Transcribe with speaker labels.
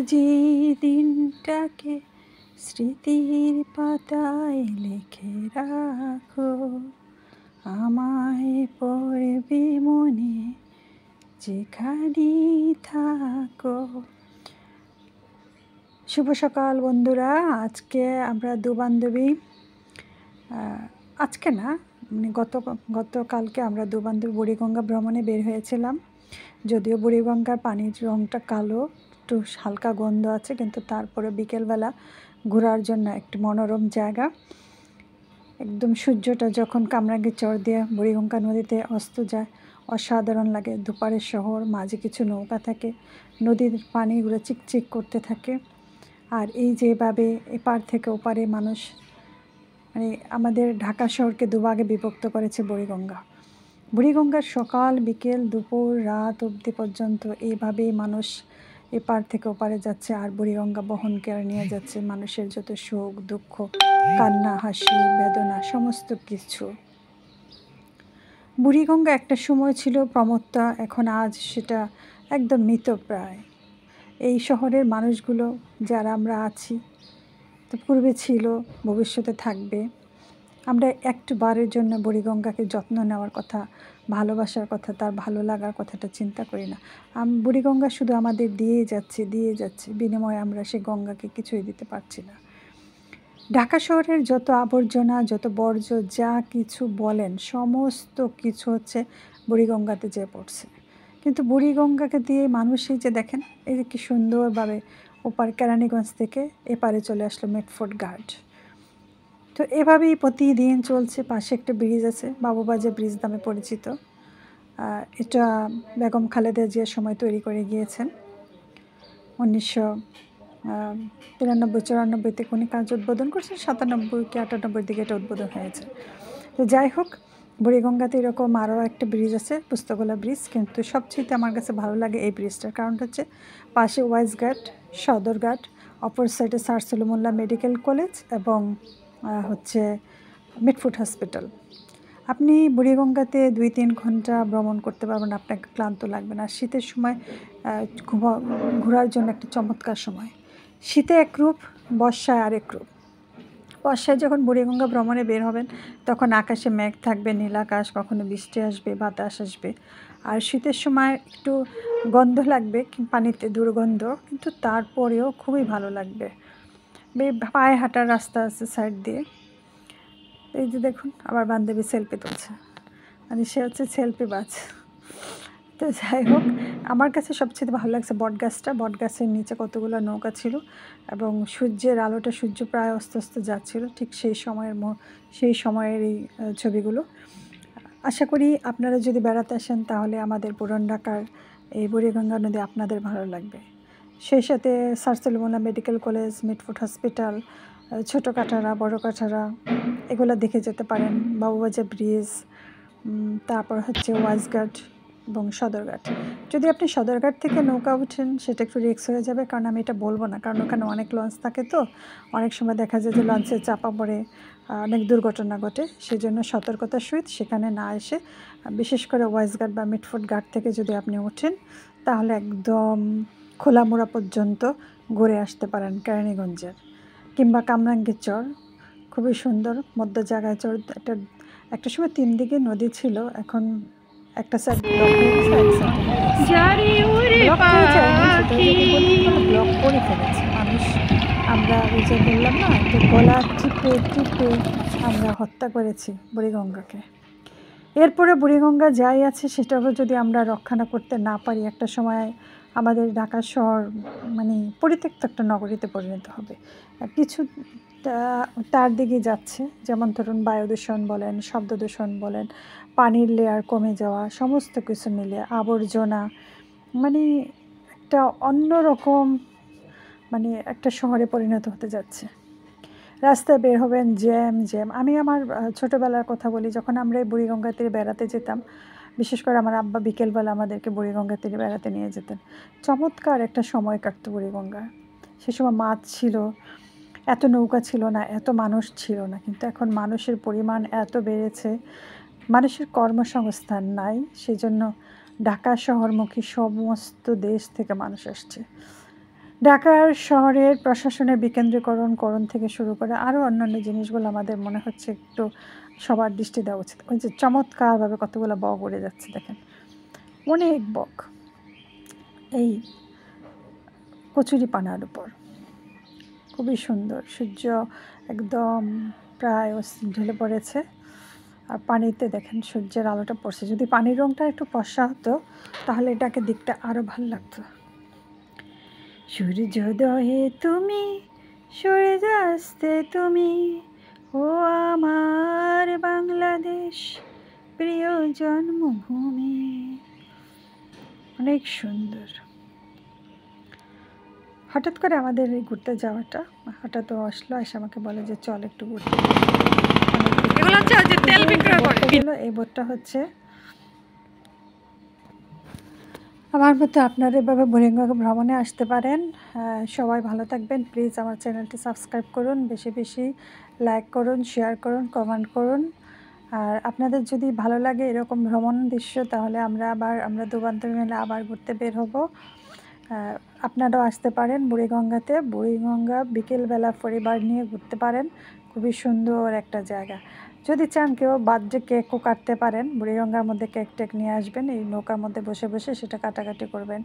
Speaker 1: আজ এই দিনটাকে স্মৃতির পাতায় লিখে রাখো, আমায় পড়বে মনে যেখানেই থাকো। শুভ সকাল বন্ধুরা। আজকে আমরা দু বান্ধবী, আজকে না মানে গতকালকে আমরা দু বান্ধবী বুড়িগঙ্গা ভ্রমণে বের হয়েছিলাম। যদিও বুড়িগঙ্গার পানির রঙটা কালো, একটু হালকা গন্ধ আছে, কিন্তু তারপরে বিকেলবেলা ঘোরার জন্য একটি মনোরম জায়গা। একদম সূর্যটা যখন কামরাঙ্গীর চর দিয়ে বুড়িগঙ্গা নদীতে অস্ত যায়, অসাধারণ লাগে। দুপারের শহর, মাঝে কিছু নৌকা থাকে, নদীর পানিগুলো চিকচিক করতে থাকে। আর এই যেভাবে এপার থেকে ওপারে মানুষ, মানে আমাদের ঢাকা শহরকে দুভাগে বিভক্ত করেছে বুড়িগঙ্গার সকাল বিকেল দুপুর রাত অবধি পর্যন্ত এইভাবেই মানুষ এপার থেকে ওপারে যাচ্ছে, আর বুড়িগঙ্গা বহন করে নিয়ে যাচ্ছে মানুষের যত সুখ দুঃখ, কান্না হাসি বেদনা সমস্ত কিছু। বুড়িগঙ্গা একটা সময় ছিল প্রমত্তা, এখন আজ সেটা একদম মৃতপ্রায়। এই শহরের মানুষগুলো যারা আমরা আছি, তো পূর্বে ছিল, ভবিষ্যতে থাকবে। আমরা একটু বারের জন্য বুড়িগঙ্গাকে যত্ন নেওয়ার কথা, ভালোবাসার কথা, তার ভালো লাগার কথাটা চিন্তা করি না। বুড়িগঙ্গা শুধু আমাদের দিয়ে যাচ্ছে, বিনিময়ে আমরা সে গঙ্গাকে কিছুই দিতে পারছি না। ঢাকা শহরের যত আবর্জনা, যত বর্জ্য, যা কিছু বলেন সমস্ত কিছু হচ্ছে বুড়িগঙ্গাতে যেয়ে পড়ছে। কিন্তু বুড়িগঙ্গাকে দিয়ে মানুষ এই যে দেখেন, এই যে কি সুন্দরভাবে ওপার কেরানীগঞ্জ থেকে এপারে চলে আসলো মেটফোর্ট ঘাট। তো এভাবেই প্রতিদিন চলছে। পাশে একটা ব্রিজ আছে, বাবুবাজার ব্রিজ নামে পরিচিত। এটা বেগম খালেদা জিয়ার সময় তৈরি করে গিয়েছেন। 1993-94 উনি কাজ উদ্বোধন করছেন, 97 কি 98 দিকে এটা উদ্বোধন হয়েছে। তো যাই হোক, বুড়িগঙ্গাতে এরকম আরও একটা ব্রিজ আছে, পুস্তকলা ব্রিজ, কিন্তু সবচেয়ে আমার কাছে ভালো লাগে এই ব্রিজটার। কারণ হচ্ছে পাশে ওয়াইজঘাট, সদরঘাট, অপর সাইডে স্যার সলিমুল্লাহ মেডিকেল কলেজ এবং হচ্ছে মিটফোর্ট হসপিটাল। আপনি বুড়িগঙ্গাতে 2-3 ঘন্টা ভ্রমণ করতে পারবেন, আপনাকে ক্লান্ত লাগবে না। শীতের সময় ঘোরার জন্য একটা চমৎকার সময়। শীতে এক রূপ, বর্ষায় আরেক রূপ। বর্ষায় যখন বুড়িগঙ্গা ভ্রমণে বের হবেন, তখন আকাশে মেঘ থাকবে, নীল আকাশ, কখনো বৃষ্টি আসবে, বাতাস আসবে। আর শীতের সময় একটু গন্ধ লাগবে, পানিতে দুর্গন্ধ, কিন্তু তারপরেও খুবই ভালো লাগবে। পায়ে হাঁটার রাস্তা আছে সাইড দিয়ে। এই যে দেখুন, আমার বান্ধবী সেলফি তুলছে, মানে সে হচ্ছে সেলফি বাজ। তো যাই হোক, আমার কাছে সবচেয়ে ভালো লাগছে বটগাছের নিচে কতগুলো নৌকা ছিল, এবং সূর্যের আলোটা, সূর্য প্রায় অস্ত যাচ্ছিল, ঠিক সেই সময়ের এই ছবিগুলো। আশা করি আপনারা যদি বেড়াতে আসেন, তাহলে আমাদের পুরান ঢাকার এই বুড়িগঙ্গা নদী আপনাদের ভালো লাগবে। সেই সাথে sir Salimullah medical college, মিটফোর্ট hospital, ছোট কাটারা, বড় কাটারা, এগুলো দেখে যেতে পারেন। বাবুবাজার ব্রিজ, তারপর হচ্ছে ওয়াইজঘাট এবং সদরঘাট। যদি আপনি সদরঘাট থেকে নৌকা উঠেন, সেটা একটু রিস্ক হয়ে যাবে, কারণ আমি এটা বলবো না, কারণ ওখানে অনেক লঞ্চ থাকে, তো অনেক সময় দেখা যায় যে লঞ্চে চাপা পড়ে অনেক দুর্ঘটনা ঘটে। সেজন্য সতর্কতার সহিত সেখানে না এসে, বিশেষ করে ওয়াইজঘাট বা মিটফোর্ট ঘাট থেকে যদি আপনি ওঠেন, তাহলে একদম খোলামোড়া পর্যন্ত ঘুরে আসতে পারেন কেরানীগঞ্জের, কিংবা কামরাঙ্গীর চর, খুবই সুন্দর মধ্য জায়গায় চর। একটা সময় 3 দিকে নদী ছিল, এখন একটা সাইড ব্লক হয়ে গেছে, এক সাইড ব্লক করে ফেলেছে মানুষ। আমরা ওই যে বললাম না, যে গলা টিপে আমরা হত্যা করেছি বুড়িগঙ্গাকে। এরপরে বুড়িগঙ্গা যাই আছে, সেটাও যদি আমরা রক্ষা না করতে না পারি, একটা সময় আমাদের ঢাকা শহর মানে পরিত্যক্ত একটা নগরীতে পরিণত হবে। কিছু তার দিকে যাচ্ছে, যেমন ধরুন বায়ু দূষণ বলেন, শব্দ দূষণ বলেন, পানির লেয়ার কমে যাওয়া, সমস্ত কিছু মিলে আবর্জনা, মানে একটা অন্যরকম, মানে একটা শহরে পরিণত হতে যাচ্ছে। রাস্তায় বের হবেন, জ্যাম। আমি আমার ছোটোবেলার কথা বলি, যখন আমরা এই বুড়িগঙ্গা তীরে বেড়াতে যেতাম, বিশেষ করে আমার আব্বা বিকেলবেলা আমাদেরকে বুড়িগঙ্গা তীরে বেড়াতে নিয়ে যেতেন। চমৎকার একটা সময় কাটতো বুড়িগঙ্গা। সে সময় মাছ ছিল, এত নৌকা ছিল না, এত মানুষ ছিল না, কিন্তু এখন মানুষের পরিমাণ এত বেড়েছে, মানুষের কর্মসংস্থান নাই, সেজন্য ঢাকা শহরমুখী সমস্ত দেশ থেকে মানুষ আসছে। ঢাকার শহরের প্রশাসনের বিকেন্দ্রীকরণ থেকে শুরু করে আরও অন্যান্য জিনিসগুলো আমাদের মনে হচ্ছে একটু সবার দৃষ্টি দেওয়া উচিত। ওই যে চমৎকারভাবে কতগুলো বক উড়ে যাচ্ছে দেখেন, অনেক বক এই কচুরিপানার উপর, খুবই সুন্দর। সূর্য একদম প্রায় ঢলে পড়েছে আর পানিতে দেখেন সূর্যের আলোটা পড়ছে। যদি পানির রঙটা একটু ফর্সা হতো তাহলে এটাকে দেখতে আরও ভালো লাগতো। সূর্যোদয়ে তুমি, সূর্যাস্তে তুমি, ও আমার বাংলাদেশ প্রিয় জন্মভূমি। অনেক সুন্দর। হঠাৎ করে আমাদের এই ঘুরতে যাওয়াটা, হঠাৎ ও আসলো, এসে আমাকে বলে যে চল একটু ঘুরতে। এই বোটটা হচ্ছে আমার মতো আপনারা এভাবে বুড়িগঙ্গা ভ্রমণে আসতে পারেন। সবাই ভালো থাকবেন। প্লিজ আমার চ্যানেলটি সাবস্ক্রাইব করুন, বেশি বেশি লাইক করুন, শেয়ার করুন, কমেন্ট করুন। আর আপনাদের যদি ভালো লাগে এরকম ভ্রমণ দৃশ্য, তাহলে আমরা দু বান্ধবী মিলে আবার ঘুরতে বের হব। আপনারাও আসতে পারেন বুড়িগঙ্গাতে। বুড়িগঙ্গা বিকেলবেলা পরিবার নিয়ে ঘুরতে পারেন, খুবই সুন্দর একটা জায়গা। যদি চান কেউ বার্থডে কেকও কাটতে পারেন, বুড়িগঙ্গার মধ্যে কেক টেক নিয়ে আসবেন, এই নৌকার মধ্যে বসে বসে সেটা কাটাকাটি করবেন।